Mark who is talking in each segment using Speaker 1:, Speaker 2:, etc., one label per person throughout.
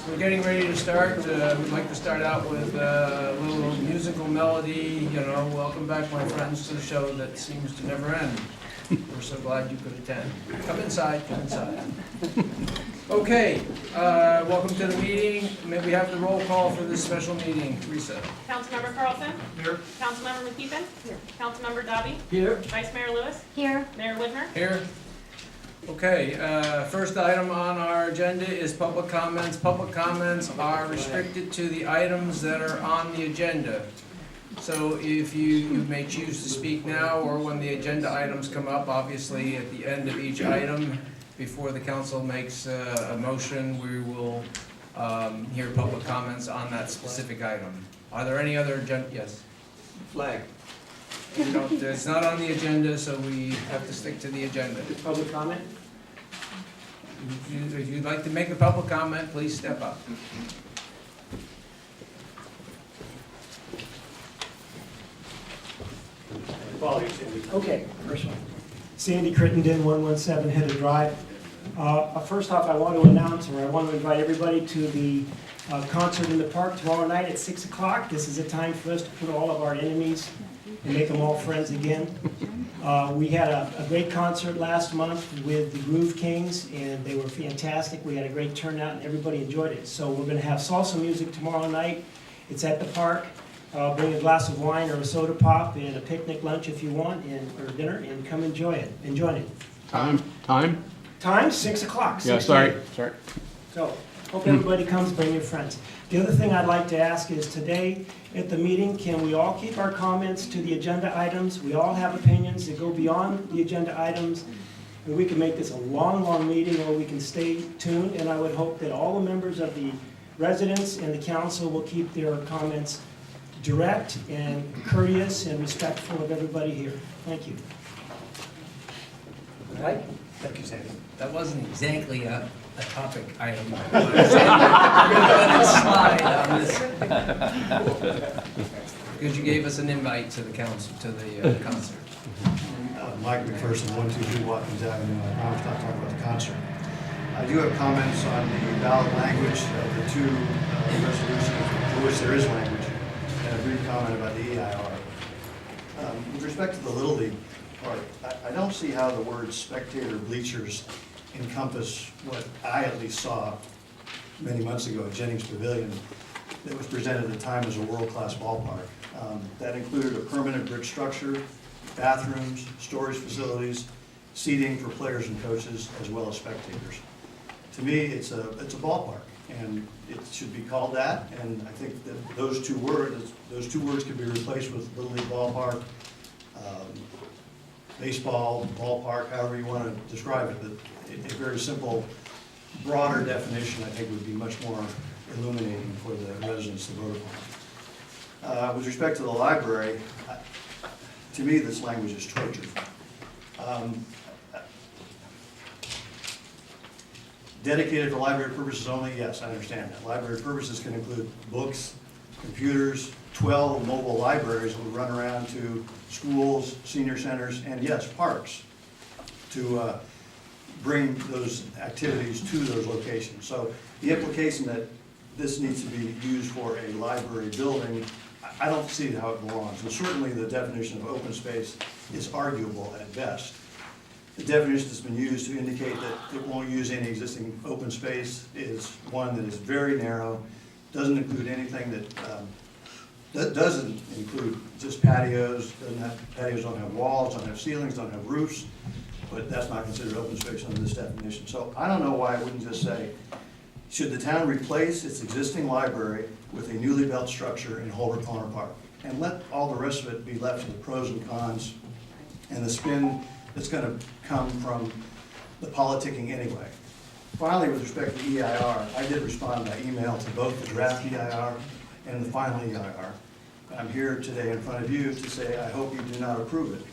Speaker 1: We're getting ready to start. We'd like to start out with a little musical melody. You know, welcome back, my friends, to the show that seems to never end. We're so glad you could attend. Come inside, come inside. Okay, welcome to the meeting. May we have the roll call for this special meeting? Teresa.
Speaker 2: Councilmember Carlson?
Speaker 1: Here.
Speaker 2: Councilmember McKeepin? Here. Councilmember Dobby?
Speaker 1: Here.
Speaker 2: Vice Mayor Lewis?
Speaker 3: Here.
Speaker 2: Mayor Whitmer?
Speaker 1: Here. Okay, first item on our agenda is public comments. Public comments are restricted to the items that are on the agenda. So if you may choose to speak now or when the agenda items come up, obviously at the end of each item, before the council makes a motion, we will hear public comments on that specific item. Are there any other agenda? Yes?
Speaker 4: Flag.
Speaker 1: You don't, it's not on the agenda, so we have to stick to the agenda.
Speaker 4: Public comment?
Speaker 1: If you'd like to make a public comment, please step up.
Speaker 5: Okay, first one. Sandy Crittenden, 117 Header Drive. First off, I want to announce, or I want to invite everybody to the concert in the park tomorrow night at 6 o'clock. This is a time for us to put all of our enemies and make them all friends again. We had a great concert last month with the Groove Kings, and they were fantastic. We had a great turnout, and everybody enjoyed it. So we're going to have salsa music tomorrow night. It's at the park. Bring a glass of wine or a soda pop and a picnic lunch if you want, or dinner, and come enjoy it. Enjoy it.
Speaker 6: Time?
Speaker 5: Time, 6 o'clock.
Speaker 6: Yeah,
Speaker 5: 6
Speaker 6: sorry.
Speaker 5: So, hope everybody comes, bring your friends. The other thing I'd like to ask is today at the meeting, can we all keep our comments to the agenda items? We all have opinions that go beyond the agenda items. And we can make this a long, long meeting, or we can stay tuned. And I would hope that all the members of the residents and the council will keep their comments direct and courteous and respectful of everybody here. Thank you.
Speaker 1: Right?
Speaker 5: Thank you, Sandy.
Speaker 1: That wasn't exactly a topic item. We're going to let it slide on this. Because you gave us an invite to the council, to the concert.
Speaker 7: Mike McPherson, 122 Watkins Avenue. I promised not to talk about the concert. I do have comments on the ballot language of the two resolutions for which there is language, and a brief comment about the EIR. With respect to the Little League part, I don't see how the words spectator bleachers encompass what I at least saw many months ago at Jennings Pavilion that was presented at the time as a world-class ballpark. That included a permanent brick structure, bathrooms, storage facilities, seating for players and coaches, as well as spectators. To me, it's a ballpark, and it should be called that. And I think that those two words can be replaced with Little League ballpark, baseball ballpark, however you want to describe it. But a very simple, broader definition, I think, would be much more illuminating for the residents to vote upon. With respect to the library, to me, this language is torture. Dedicated for library purposes only, yes, I understand that. Library purposes can include books, computers, 12 mobile libraries that would run around to schools, senior centers, and yes, parks to bring those activities to those locations. So the implication that this needs to be used for a library building, I don't see how it belongs. And certainly the definition of open space is arguable at best. The definition that's been used to indicate that it won't use any existing open space is one that is very narrow, doesn't include anything that doesn't include just patios. Patios don't have walls, don't have ceilings, don't have roofs, but that's not considered open space under this definition. So I don't know why I wouldn't just say, should the town replace its existing library with a newly built structure in Holbrook Corner Park, and let all the rest of it be left to the pros and cons and the spin that's going to come from the politicking anyway. Finally, with respect to EIR, I did respond by email to both the draft EIR and the final EIR. I'm here today in front of you to say I hope you do not approve it.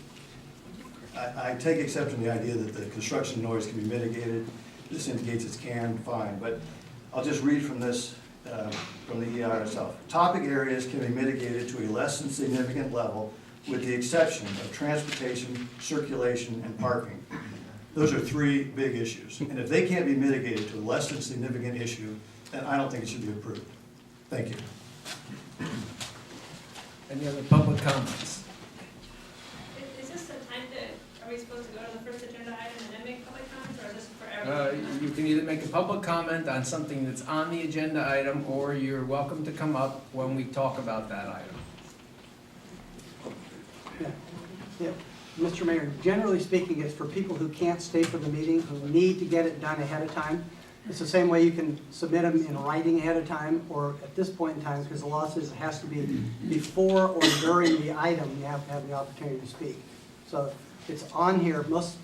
Speaker 7: I take exception to the idea that the construction noise can be mitigated. This indicates it can, fine, but I'll just read from this, from the EIR itself. Topic areas can be mitigated to a less than significant level with the exception of transportation, circulation, and parking. Those are three big issues. And if they can't be mitigated to a less than significant issue, then I don't think it should be approved. Thank you.
Speaker 1: Any other public comments?
Speaker 2: Is this the time to, are we supposed to go to the first agenda item and then make public comments, or is this for everything?
Speaker 1: You can either make a public comment on something that's on the agenda item, or you're welcome to come up when we talk about that item.
Speaker 3: Yeah. Mr. Mayor, generally speaking, it's for people who can't stay for the meeting, who need to get it done ahead of time. It's the same way you can submit them in writing ahead of time, or at this point in time, because the law says it has to be before or during the item, you have to have the opportunity to speak. So it's on here. Most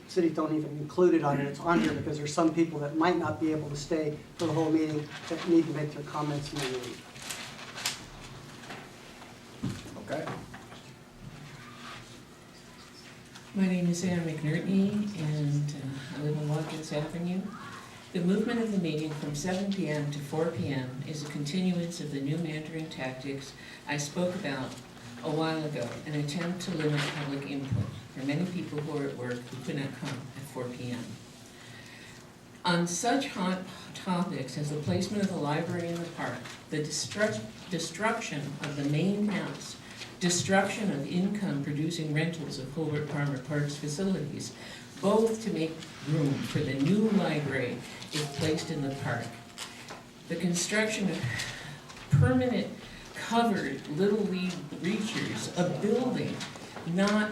Speaker 3: cities don't even include it on it. It's on here because there's some people that might not be able to stay for the whole meeting that need to make their comments in the meeting.
Speaker 1: Okay?
Speaker 4: My name is Ann McNerney, and I live on Watkins Avenue. The movement of the meeting from 7 p.m. to 4 p.m. is a continuance of the new Mandarin tactics I spoke about a while ago, an attempt to limit public input for many people who are at work who could not come at 4 p.m. On such hot topics as the placement of the library in the park, the destruction of the main house, destruction of income-producing rentals of Hobart Palmer Park's facilities, both to make room for the new library if placed in the park. The construction of permanent covered Little League bleachers, a building, not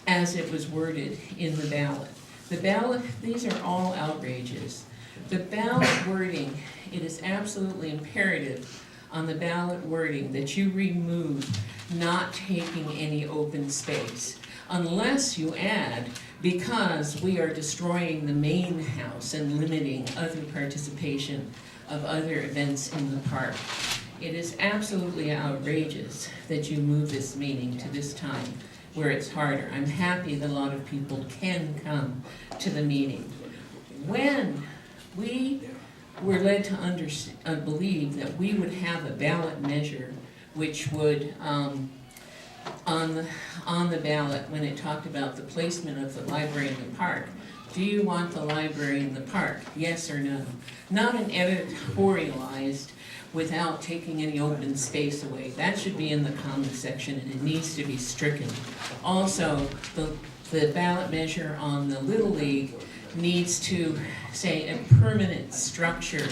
Speaker 4: as it was worded in the ballot. The ballot, these are all outrages. The ballot wording, it is absolutely imperative on the ballot wording that you remove not taking any open space, unless you add, because we are destroying the main house and limiting other participation of other events in the park. It is absolutely outrageous that you move this meeting to this time where it's harder. I'm happy that a lot of people can come to the meeting. When we were led to believe that we would have a ballot measure which would, on the ballot, when it talked about the placement of the library in the park, do you want the library in the park, yes or no? Not an editorialized without taking any open space away. That should be in the comment section, and it needs to be stricken. Also, the ballot measure on the Little League needs to say a permanent structure,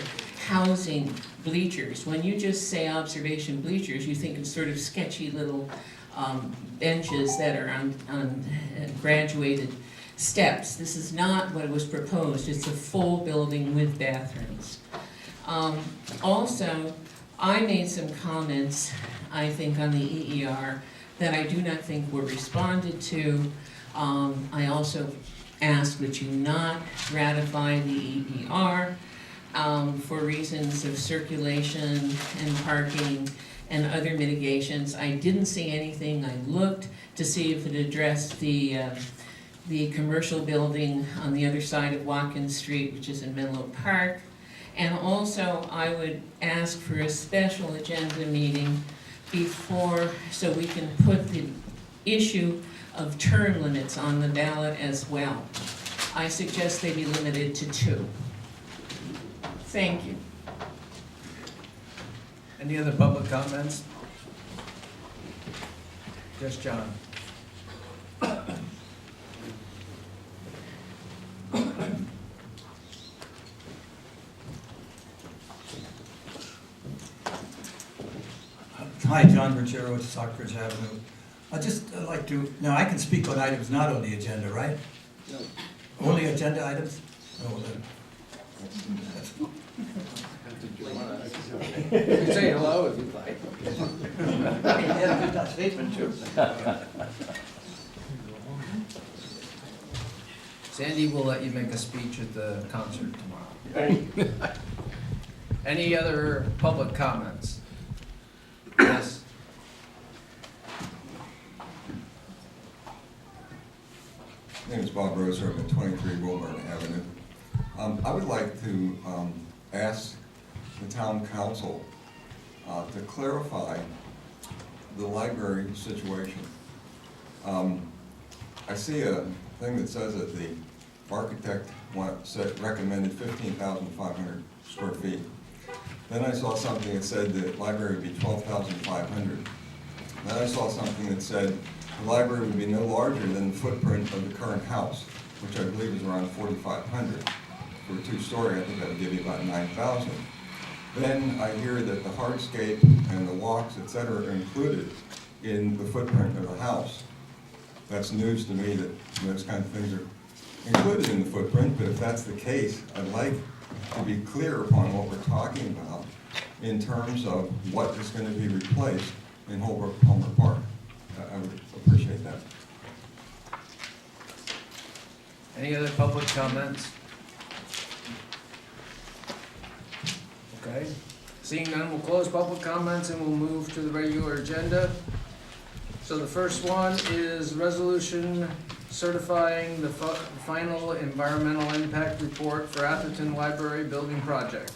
Speaker 4: housing, bleachers. When you just say observation bleachers, you think of sort of sketchy little benches that are on graduated steps. This is not what was proposed. It's a full building with bathrooms. Also, I made some comments, I think, on the EER that I do not think were responded to. I also asked that you not ratify the EER for reasons of circulation and parking and other mitigations. I didn't see anything. I looked to see if it addressed the commercial building on the other side of Watkins Street, which is in Menlo Park. And also, I would ask for a special agenda meeting before, so we can put the issue of term limits on the ballot as well. I suggest they be limited to 2. Thank you.
Speaker 1: Any other public comments? Just John.
Speaker 6: Hi, John Bergero at Stockbridge Avenue. I'd just like to, now I can speak on items not on the agenda, right? No. Only agenda items? Oh, then.
Speaker 1: You can say hello if you'd like.
Speaker 6: That statement too.
Speaker 1: Sandy will let you make a speech at the concert tomorrow.
Speaker 5: Thank you.
Speaker 1: Any other public comments? Yes?
Speaker 8: My name is Bob Roser. I'm at 23 Wilburn Avenue. I would like to ask the town council to clarify the library situation. I see a thing that says that the architect recommended 15,500 square feet. Then I saw something that said the library would be 12,500. Then I saw something that said the library would be no larger than the footprint of the current house, which I believe is around 4,500. For a two-story, I think that would give you about 9,000. Then I hear that the hardscape and the walks, et cetera, are included in the footprint of the house. That's news to me that those kind of things are included in the footprint, but if that's the case, I'd like to be clear upon what we're talking about in terms of what is going to be replaced in Homer Park. I would appreciate that.
Speaker 1: Any other public comments? Okay, seeing none, we'll close public comments and we'll move to the regular agenda. So the first one is resolution certifying the final environmental impact report for Atherton Library Building Project.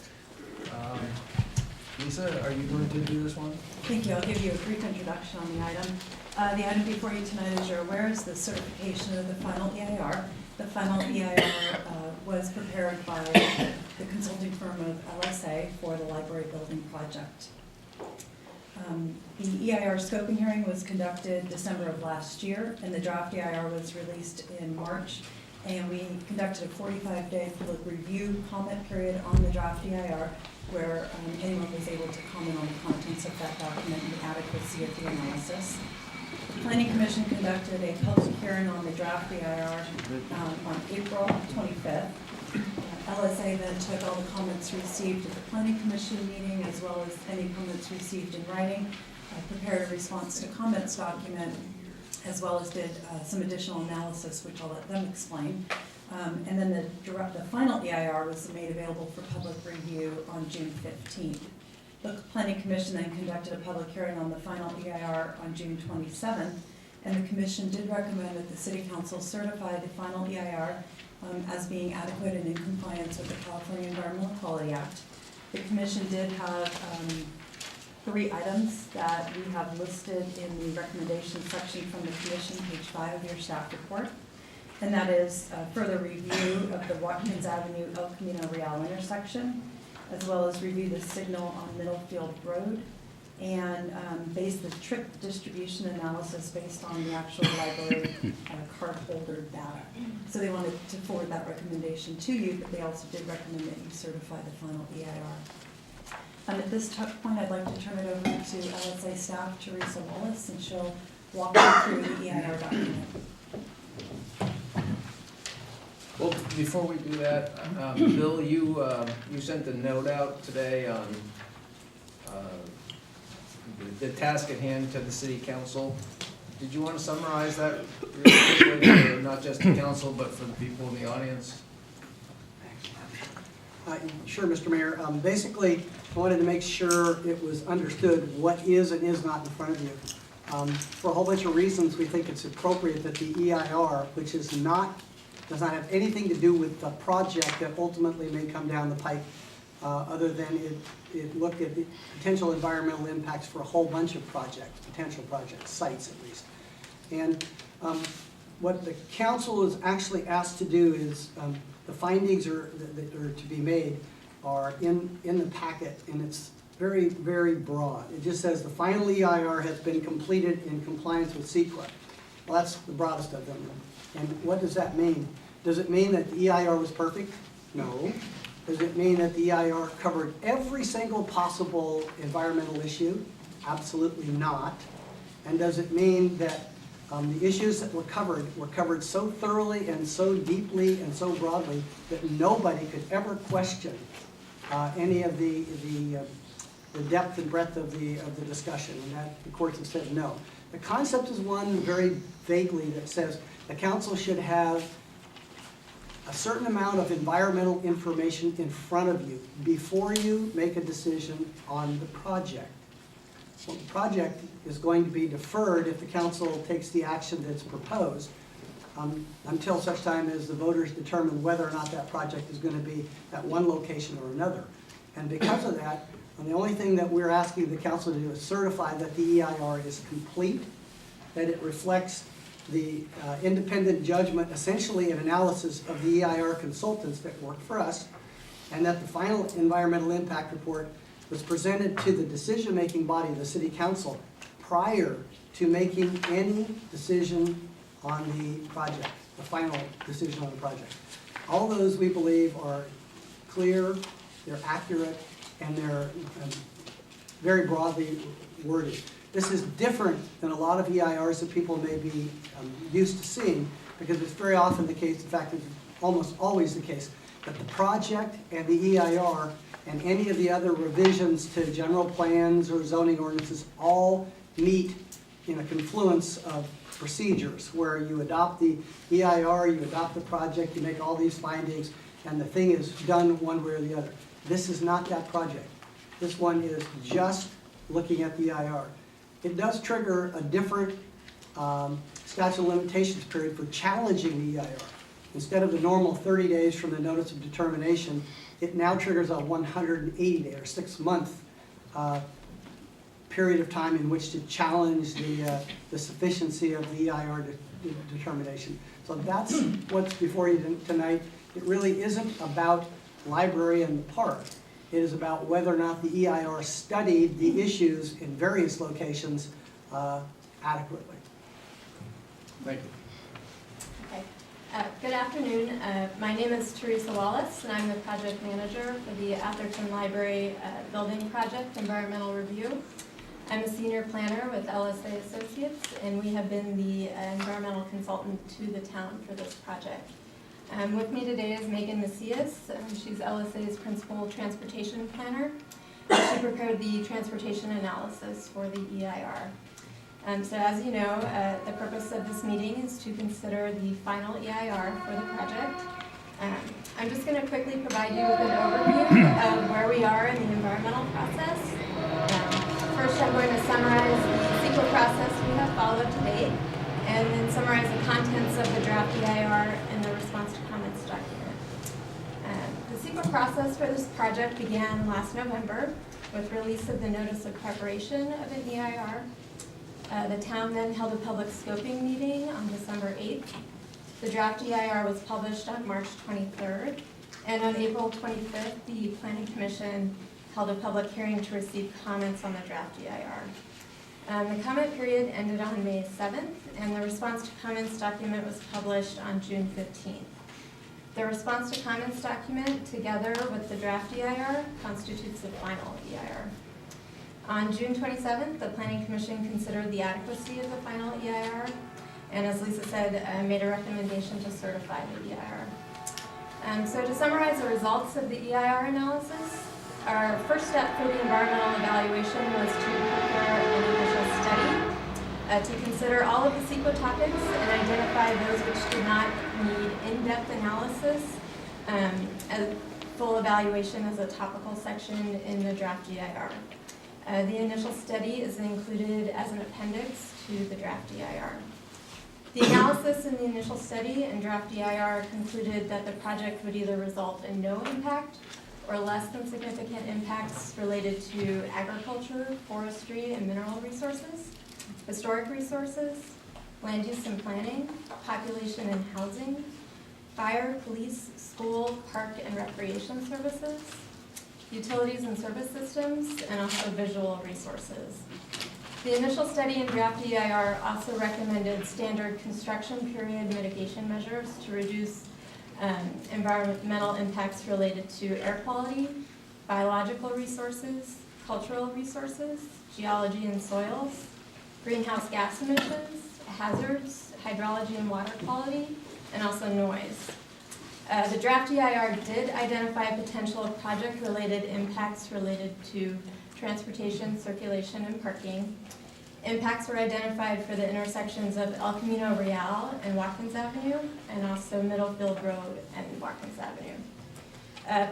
Speaker 1: Lisa, are you going to do this one?
Speaker 9: Thank you. I'll give you a brief introduction on the item. The item before you tonight, as you're aware, is the certification of the final EIR. The final EIR was prepared by the consulting firm of LSA for the library building project. The EIR scoping hearing was conducted December of last year, and the draft EIR was released in March. And we conducted a 45-day public review comment period on the draft EIR, where anyone was able to comment on the contents of that document and the adequacy of the analysis. The Planning Commission conducted a public hearing on the draft EIR on April 25th. LSA then took all the comments received at the Planning Commission meeting, as well as any comments received in writing, prepared a response to comments document, as well as did some additional analysis, which I'll let them explain. And then the final EIR was made available for public review on June 15th. The Planning Commission then conducted a public hearing on the final EIR on June 27th, and the Commission did recommend that the City Council certify the final EIR as being adequate and in compliance with the California Environmental Quality Act. The Commission did have 3 items that we have listed in the recommendation section from the Commission, page 5 of your staff report. And that is further review of the Watkins Avenue El Camino Real intersection, as well as review the signal on Middlefield Road, and base the trip distribution analysis based on the actual library card holder data. So they wanted to forward that recommendation to you, but they also did recommend that you certify the final EIR. At this point, I'd like to turn it over to LSA staff, Teresa Wallace, and she'll walk you through the EIR document.
Speaker 1: Well, before we do that, Bill, you sent a note out today on the task at hand to the city council. Did you want to summarize that really quickly, for not just the council, but for the people in the audience?
Speaker 3: Sure, Mr. Mayor. Basically, I wanted to make sure it was understood what is and is not in front of you. For a whole bunch of reasons, we think it's appropriate that the EIR, which does not have anything to do with the project that ultimately may come down the pike, other than it looked at the potential environmental impacts for a whole bunch of projects, potential projects, sites at least. And what the council is actually asked to do is, the findings that are to be made are in the packet, and it's very, very broad. It just says the final EIR has been completed in compliance with CEQA. Well, that's the broadest of them. And what does that mean? Does it mean that the EIR was perfect? No. Does it mean that the EIR covered every single possible environmental issue? Absolutely not. And does it mean that the issues that were covered so thoroughly and so deeply and so broadly that nobody could ever question any of the depth and breadth of the discussion, and that the courts have said no. The concept is one very vaguely that says the council should have a certain amount of environmental information in front of you before you make a decision on the project. Well, the project is going to be deferred if the council takes the action that's proposed until such time as the voters determine whether or not that project is going to be at one location or another. And because of that, the only thing that we're asking the council to do is certify that the EIR is complete, that it reflects the independent judgment, essentially an analysis of the EIR consultants that work for us, and that the final environmental impact report was presented to the decision-making body, the city council, prior to making any decision on the project, the final decision on the project. All those, we believe, are clear, they're accurate, and they're very broadly worded. This is different than a lot of EIRs that people may be used to seeing, because it's very often the case, in fact, it's almost always the case, that the project and the EIR and any of the other revisions to general plans or zoning ordinances all meet in a confluence of procedures where you adopt the EIR, you adopt the project, you make all these findings, and the thing is done one way or the other. This is not that project. This one is just looking at the EIR. It does trigger a different statute of limitations period for challenging the EIR. Instead of the normal 30 days from the notice of determination, it now triggers a 180-day or 6-month period of time in which to challenge the sufficiency of the EIR determination. So that's what's before you tonight. It really isn't about library and the park. It is about whether or not the EIR studied the issues in various locations adequately.
Speaker 1: Thank you.
Speaker 10: Okay. Good afternoon. My name is Teresa Wallace, and I'm the project manager for the ATHERTON Library Building Project Environmental Review. I'm a senior planner with LSA Associates, and we have been the environmental consultant to the town for this project. With me today is Megan Macias. She's LSA's principal transportation planner. She prepared the transportation analysis for the EIR. So as you know, the purpose of this meeting is to consider the final EIR for the project. I'm just going to quickly provide you with an overview of where we are in the environmental process. First, I'm going to summarize the CEQA process we have followed to date, and then summarize the contents of the draft EIR and the response to comments document. The CEQA process for this project began last November with release of the notice of preparation of an EIR. The town then held a public scoping meeting on December 8th. The draft EIR was published on March 23rd, and on April 25th, the Planning Commission held a public hearing to receive comments on the draft EIR. The comment period ended on May 7th, and the response to comments document was published on June 15th. The response to comments document, together with the draft EIR, constitutes the final EIR. On June 27th, the Planning Commission considered the adequacy of the final EIR, and as Lisa said, made a recommendation to certify the EIR. So to summarize the results of the EIR analysis, our first step for the environmental evaluation was to prepare an initial study to consider all of the CEQA topics and identify those which did not need in-depth analysis. A full evaluation is a topical section in the draft EIR. The initial study is included as an appendix to the draft EIR. The analysis in the initial study and draft EIR concluded that the project would either result in no impact or less than significant impacts related to agriculture, forestry, and mineral resources, historic resources, land use and planning, population and housing, fire, police, school, park, and recreation services, utilities and service systems, and also visual resources. The initial study and draft EIR also recommended standard construction period mitigation measures to reduce environmental impacts related to air quality, biological resources, cultural resources, geology and soils, greenhouse gas emissions, hazards, hydrology and water quality, and also noise. The draft EIR did identify potential project-related impacts related to transportation, circulation, and parking. Impacts were identified for the intersections of El Camino Real and Watkins Avenue, and also Middlefield Road and Watkins Avenue.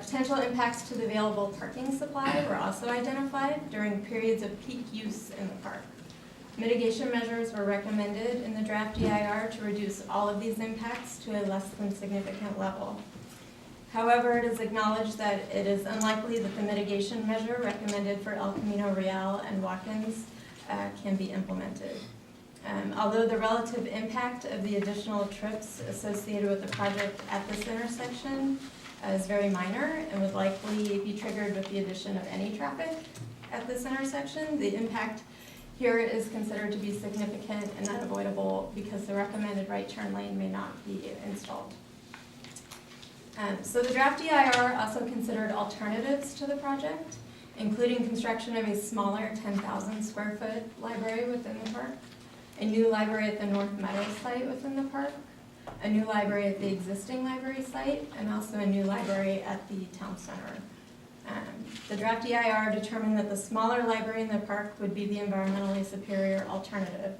Speaker 10: Potential impacts to the available parking supply were also identified during periods of peak use in the park. Mitigation measures were recommended in the draft EIR to reduce all of these impacts to a less than significant level. However, it is acknowledged that it is unlikely that the mitigation measure recommended for El Camino Real and Watkins can be implemented. Although the relative impact of the additional trips associated with the project at this intersection is very minor and would likely be triggered with the addition of any traffic at this intersection. The impact here is considered to be significant and unavoidable because the recommended right turn lane may not be installed. So the draft EIR also considered alternatives to the project, including construction of a smaller 10,000 square foot library within the park, a new library at the North Meadows site within the park, a new library at the existing library site, and also a new library at the town center. The draft EIR determined that the smaller library in the park would be the environmentally superior alternative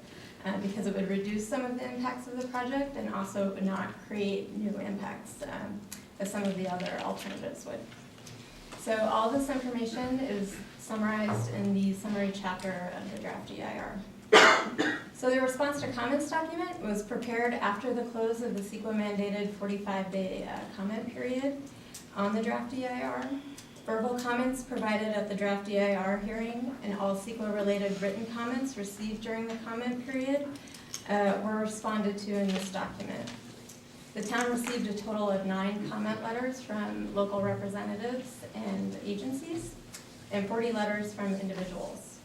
Speaker 10: because it would reduce some of the impacts of the project and also would not create new impacts as some of the other alternatives would. So all this information is summarized in the summary chapter of the draft EIR. So the response to comments document was prepared after the close of the CEQA mandated 45-day comment period on the draft EIR. Verbal comments provided at the draft EIR hearing and all CEQA-related written comments received during the comment period were responded to in this document. The town received a total of 9 comment letters from local representatives and agencies and 40 letters from individuals.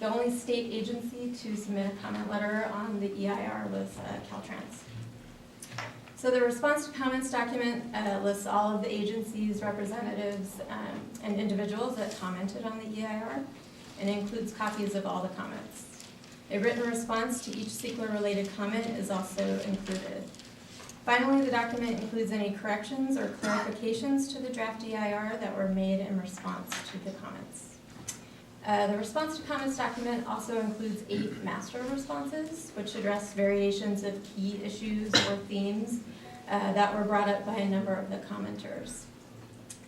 Speaker 10: The only state agency to submit a comment letter on the EIR was Caltrans. So the response to comments document lists all of the agencies, representatives, and individuals that commented on the EIR and includes copies of all the comments. A written response to each CEQA-related comment is also included. Finally, the document includes any corrections or clarifications to the draft EIR that were made in response to the comments. The response to comments document also includes 8 master responses, which address variations of key issues or themes that were brought up by a number of the commenters.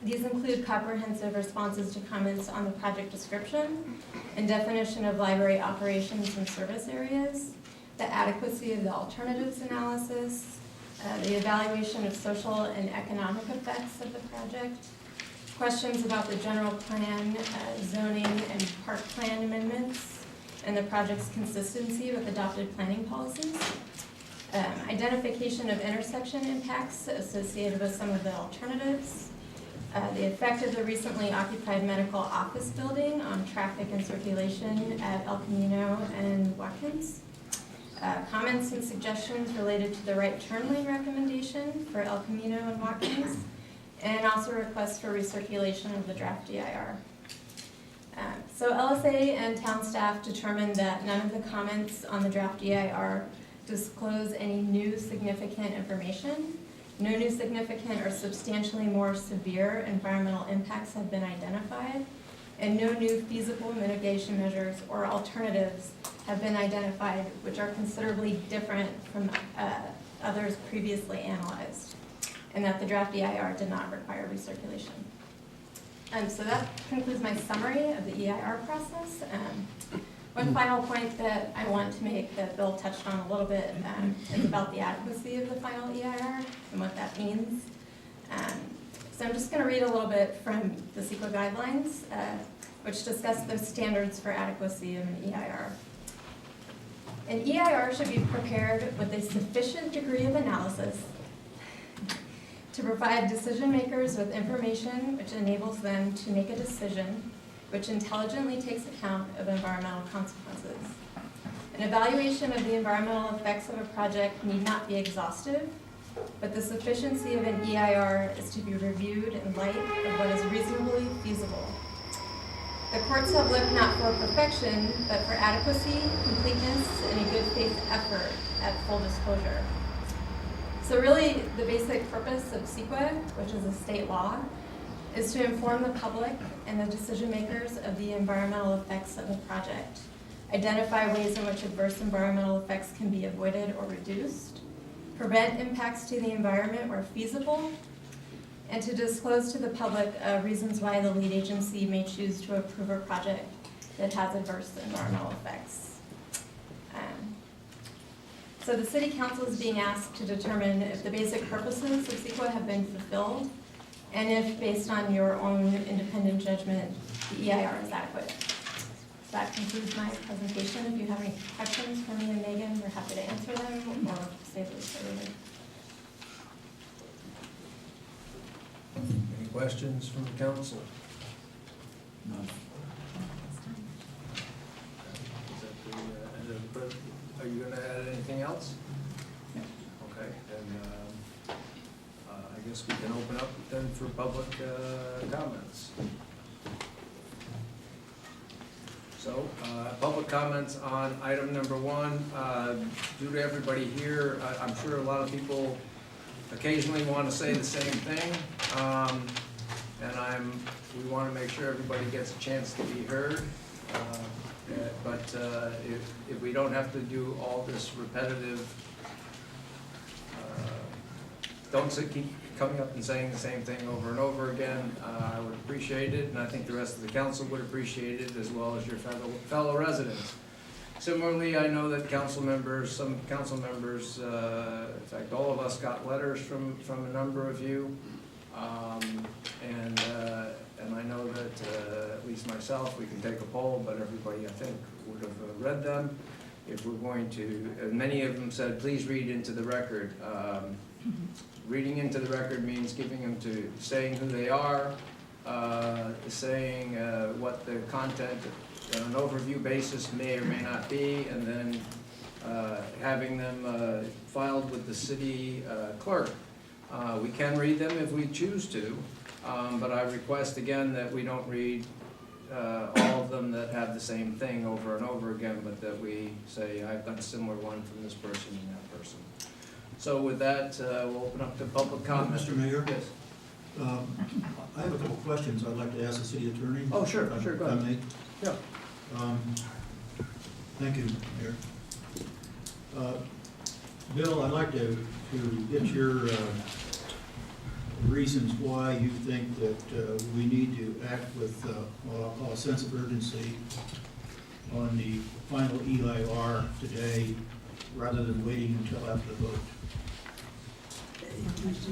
Speaker 10: These include comprehensive responses to comments on the project description and definition of library operations and service areas, the adequacy of the alternatives analysis, the evaluation of social and economic effects of the project, questions about the general plan, zoning, and park plan amendments, and the project's consistency with adopted planning policies, identification of intersection impacts associated with some of the alternatives, the effect of the recently occupied medical office building on traffic and circulation at El Camino and Watkins, comments and suggestions related to the right turn lane recommendation for El Camino and Watkins, and also requests for recirculation of the draft EIR. So LSA and town staff determined that none of the comments on the draft EIR disclose any new significant information. No new significant or substantially more severe environmental impacts have been identified, and no new feasible mitigation measures or alternatives have been identified which are considerably different from others previously analyzed, and that the draft EIR did not require recirculation. So that concludes my summary of the EIR process. One final point that I want to make that Bill touched on a little bit is about the adequacy of the final EIR and what that means. So I'm just going to read a little bit from the CEQA guidelines, which discuss the standards for adequacy of an EIR. An EIR should be prepared with a sufficient degree of analysis to provide decision makers with information which enables them to make a decision which intelligently takes account of environmental consequences. An evaluation of the environmental effects of a project need not be exhaustive, but the sufficiency of an EIR is to be reviewed in light of what is reasonably feasible. The courts have looked not for perfection, but for adequacy, completeness, and a good faith effort at full disclosure. So really, the basic purpose of CEQA, which is a state law, is to inform the public and the decision makers of the environmental effects of a project, identify ways in which adverse environmental effects can be avoided or reduced, prevent impacts to the environment where feasible, and to disclose to the public reasons why the lead agency may choose to approve a project that has adverse environmental effects. So the City Council is being asked to determine if the basic purposes of CEQA have been fulfilled, and if, based on your own independent judgment, the EIR is adequate. So that concludes my presentation. If you have any questions for me and Megan, we're happy to answer them or save those for later.
Speaker 1: questions from the council?
Speaker 6: None.
Speaker 1: Is that the end of the pres- Are you gonna add anything else? Okay, then, I guess we can open up then for public, comments. So, public comments on item number one. Due to everybody here, I'm sure a lot of people occasionally want to say the same thing. And we want to make sure everybody gets a chance to be heard. But if we don't have to do all this repetitive, keep coming up and saying the same thing over and over again, I would appreciate it, and I think the rest of the council would appreciate it, as well as your fellow residents. Similarly, I know that some council members, in fact, all of us got letters from a number of you. And I know that, at least myself, we can take a poll, but everybody, I think, would have read them. If we're going to, many of them said, please read into the record. Reading into the record means giving them to, saying who they are, saying what the content on an overview basis may or may not be, and then having them filed with the city clerk. We can read them if we choose to, but I request again that we don't read all of them that have the same thing over and over again, but that we say, I've got a similar one from this person and that person. So with that, we'll open up to public comment.
Speaker 11: Mr. Mayor?
Speaker 1: Yes.
Speaker 11: I have a couple questions I'd like to ask the city attorney.
Speaker 1: Oh, sure, go
Speaker 11: If I
Speaker 1: ahead.
Speaker 11: may.
Speaker 1: Yeah.
Speaker 11: Thank you, Mayor. Bill, I'd like to get your reasons why you think that we need to act with a sense of urgency on the final EIR today, rather than waiting until after the vote.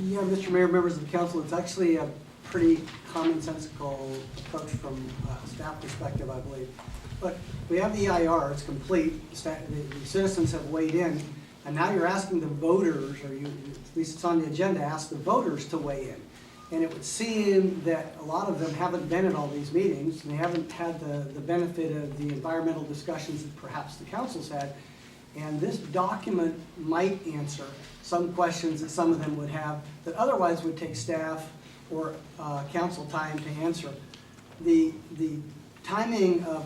Speaker 3: Yeah, Mr. Mayor, members of the council, it's actually a pretty commonsensical approach from a staff perspective, I believe. But we have the EIR, it's complete, the citizens have weighed in, and now you're asking the voters, or you, at least it's on the agenda, ask the voters to weigh in. And it would seem that a lot of them haven't been at all these meetings, and they haven't had the benefit of the environmental discussions that perhaps the council's had. And this document might answer some questions that some of them would have that otherwise would take staff or council time to answer. The timing of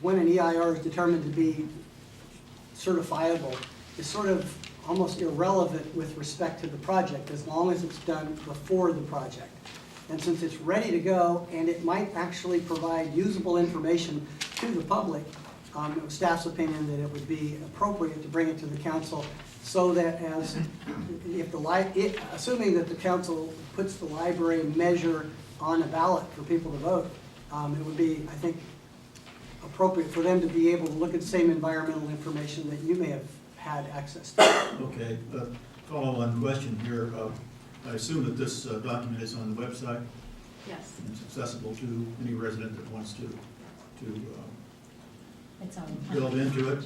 Speaker 3: when an EIR is determined to be certifiable is sort of almost irrelevant with respect to the project, as long as it's done before the project. And since it's ready to go, and it might actually provide usable information to the public, it was staff's opinion that it would be appropriate to bring it to the council so that assuming that the council puts the library measure on a ballot for people to vote, it would be, I think, appropriate for them to be able to look at the same environmental information that you may have had access to.
Speaker 11: Okay, follow-on question here. I assume that this document is on the website?
Speaker 9: Yes.
Speaker 11: And it's accessible to any resident that wants to
Speaker 9: It's on.
Speaker 11: delve into it.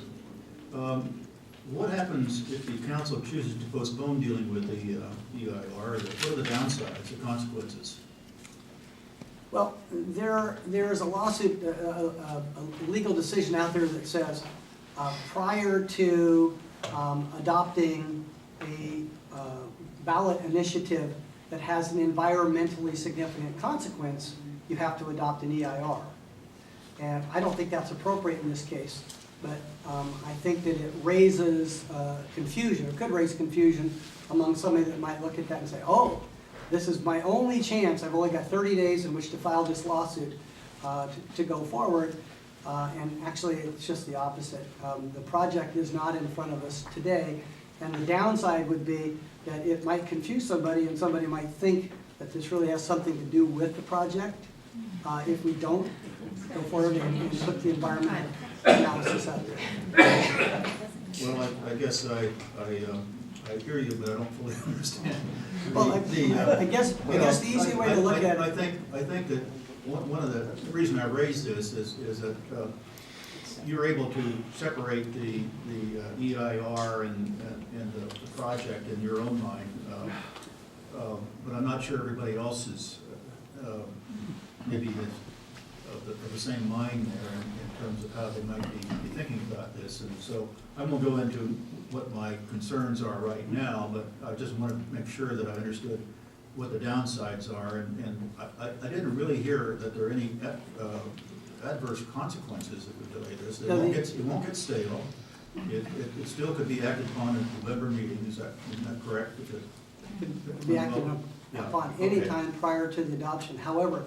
Speaker 11: What happens if the council chooses to postpone dealing with the EIR? What are the downsides, the consequences?
Speaker 3: Well, there is a lawsuit, a legal decision out there that says prior to adopting a ballot initiative that has an environmentally significant consequence, you have to adopt an EIR. And I don't think that's appropriate in this case, but I think that it raises confusion, or could raise confusion among somebody that might look at that and say, oh, this is my only chance, I've only got 30 days in which to file this lawsuit to go forward. And actually, it's just the opposite. The project is not in front of us today, and the downside would be that it might confuse somebody, and somebody might think that this really has something to do with the project if we don't go forward and put the environmental analysis out there.
Speaker 11: Well, I guess I hear you, but I don't fully understand.
Speaker 3: Well, I guess the easy way to look at it.
Speaker 11: I think that one of the reason I raised this is that you're able to separate the EIR and the project in your own mind, but I'm not sure everybody else maybe of the same mind there in terms of how they might be thinking about this. And so I won't go into what my concerns are right now, but I just want to make sure that I understood what the downsides are. And I didn't really hear that there are any adverse consequences if we delay this. It won't get stale. It still could be acted upon in the November meeting. Isn't that correct? Because
Speaker 3: Could be acted upon any time prior to the adoption. However,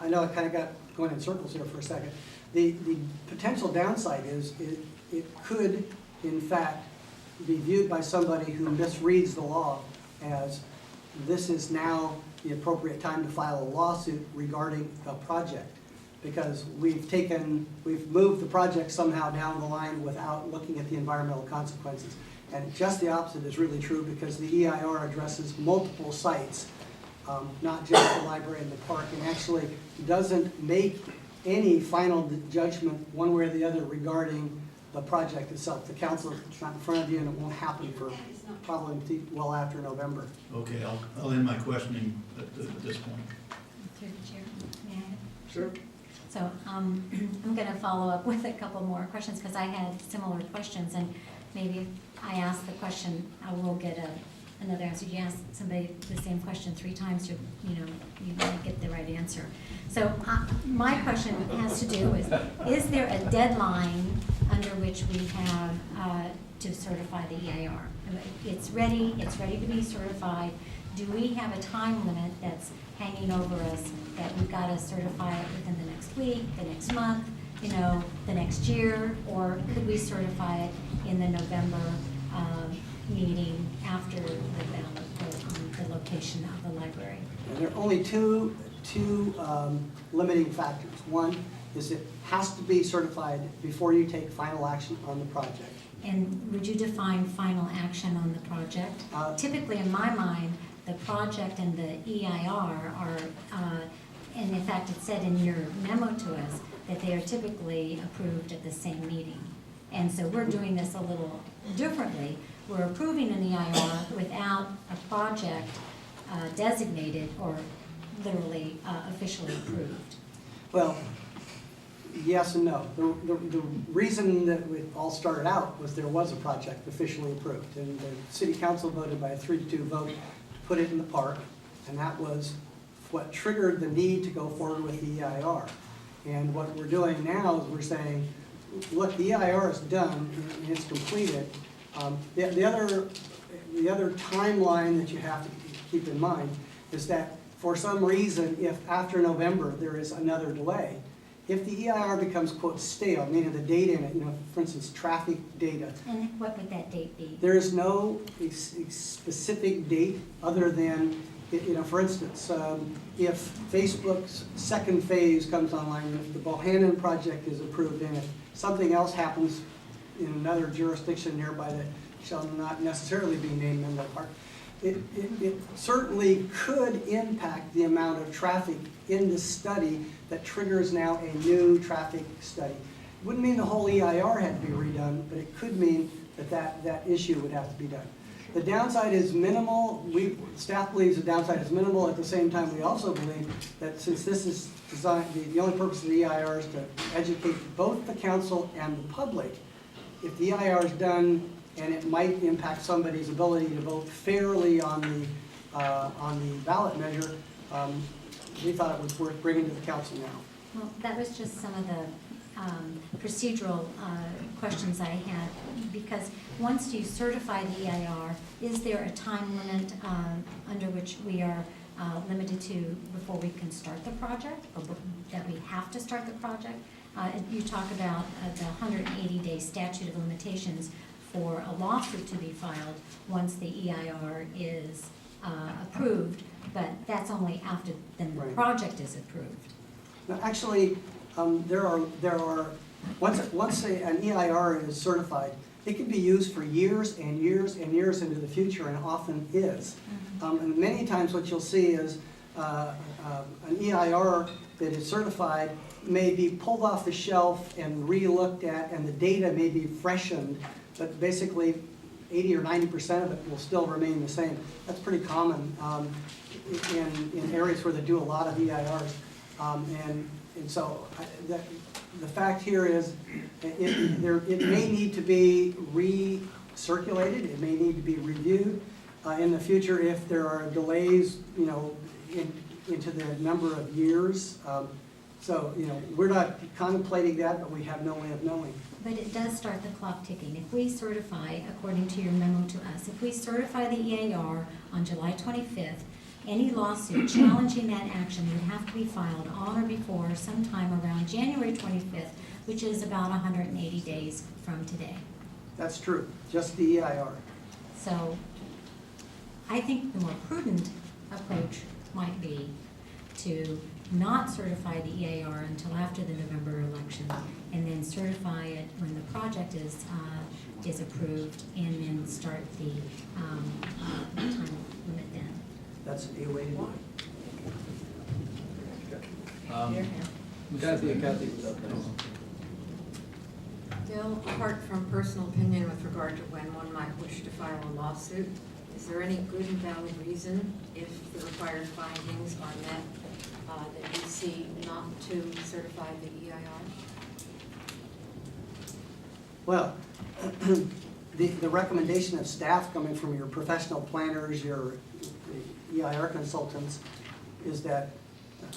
Speaker 3: I know I kind of got going in circles here for a second. The potential downside is it could, in fact, be viewed by somebody who misreads the law as this is now the appropriate time to file a lawsuit regarding a project. Because we've moved the project somehow down the line without looking at the environmental consequences. And just the opposite is really true, because the EIR addresses multiple sites, not just the library and the park, and actually doesn't make any final judgment one way or the other regarding the project itself. The council is not in front of you, and it won't happen for probably well after November.
Speaker 11: okay, I'll end my questioning at this point.
Speaker 12: Through the chair, may I?
Speaker 3: Sure.
Speaker 12: So I'm going to follow up with a couple more questions because I had similar questions, and maybe if I ask the question, I will get another answer. You ask somebody the same question 3 times, you might get the right answer. So my question has to do with, is there a deadline under which we have to certify the EIR? It's ready to be certified. Do we have a time limit that's hanging over us that we've got to certify it within the next week, the next month, the next year, or could we certify it in the November meeting after the ballot vote on the location of the library?
Speaker 3: And there are only two limiting factors. One is it has to be certified before you take final action on the project.
Speaker 12: And would you define final action on the project? Typically, in my mind, the project and the EIR are, and in fact, it said in your memo to us that they are typically approved at the same meeting. And so we're doing this a little differently. We're approving an EIR without a project designated or literally officially approved.
Speaker 3: Well, yes and no. The reason that we all started out was there was a project officially approved, and the city council voted by a 3-2 vote to put it in the park, and that was what triggered the need to go forward with the EIR. And what we're doing now is we're saying, look, the EIR is done and it's completed. The other timeline that you have to keep in mind is that for some reason, if after November there is another delay, if the EIR becomes, quote, stale, meaning the data in it, for instance, traffic data.
Speaker 12: And what would that date be?
Speaker 3: There is no specific date other than, for instance, if Facebook's second phase comes online, and if the Bohannon project is approved, and if something else happens in another jurisdiction nearby that shall not necessarily be named in the park, it certainly could impact the amount of traffic in this study that triggers now a new traffic study. It wouldn't mean the whole EIR had to be redone, but it could mean that issue would have to be done. The downside is minimal. Staff believes the downside is minimal. At the same time, we also believe that since this is designed, the only purpose of the EIR is to educate both the council and the public. If the EIR is done and it might impact somebody's ability to vote fairly on the ballot measure, we thought it was worth bringing to the council now.
Speaker 12: Well, that was just some of the procedural questions I had, because once you certify the EIR, is there a time limit under which we are limited to before we can start the project, or that we have to start the project? You talk about the 180-day statute of limitations for a lawsuit to be filed once the EIR is approved, but that's only after then the project is approved.
Speaker 3: Now, actually, there are once an EIR is certified, it can be used for years and years and years into the future, and often is. And many times what you'll see is an EIR that is certified may be pulled off the shelf and re-looked at, and the data may be freshened, but basically 80 or 90% of it will still remain the same. That's pretty common in areas where they do a lot of EIRs. And so the fact here is it may need to be recirculated, it may need to be reviewed in the future if there are delays, you know, into the number of years. So, you know, we're not contemplating that, but we have no way of knowing.
Speaker 12: But it does start the clock ticking. If we certify, according to your memo to us, if we certify the EAR on July 25th, any lawsuit challenging that action would have to be filed on or before sometime around January 25th, which is about 180 days from today.
Speaker 3: That's true, just the EIR.
Speaker 12: So I think the more prudent approach might be to not certify the EAR until after the November election, and then certify it when the project is approved, and then start the time limit then.
Speaker 3: That's a way to do it.
Speaker 1: Kathy was up next.
Speaker 13: Bill, apart from personal opinion with regard to when one might wish to file a lawsuit, is there any good and valid reason, if the required findings are met, that you see not to certify the EIR?
Speaker 3: Well, the recommendation of staff coming from your professional planners, your EIR consultants, is that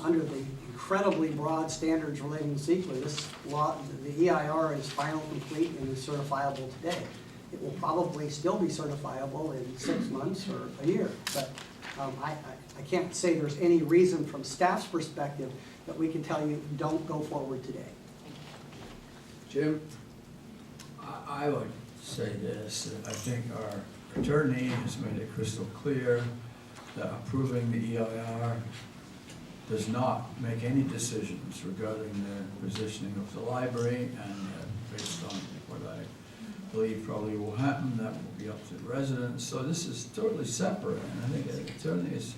Speaker 3: under the incredibly broad standards relating to CEQA, this law, the EIR is final, complete, and is certifiable today. It will probably still be certifiable in 6 months or a year, but I can't say there's any reason from staff's perspective that we can tell you don't go forward today.
Speaker 1: Jim?
Speaker 6: I would say this, that I think our attorney has made it crystal clear that approving the EIR does not make any decisions regarding the positioning of the library, and based on what I believe probably will happen, that will be up to the residents. So this is totally separate, and I think the attorney has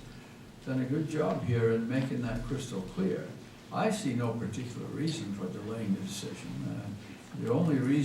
Speaker 6: done a good job here in making that crystal clear. I see no particular reason for delaying the decision. The only reason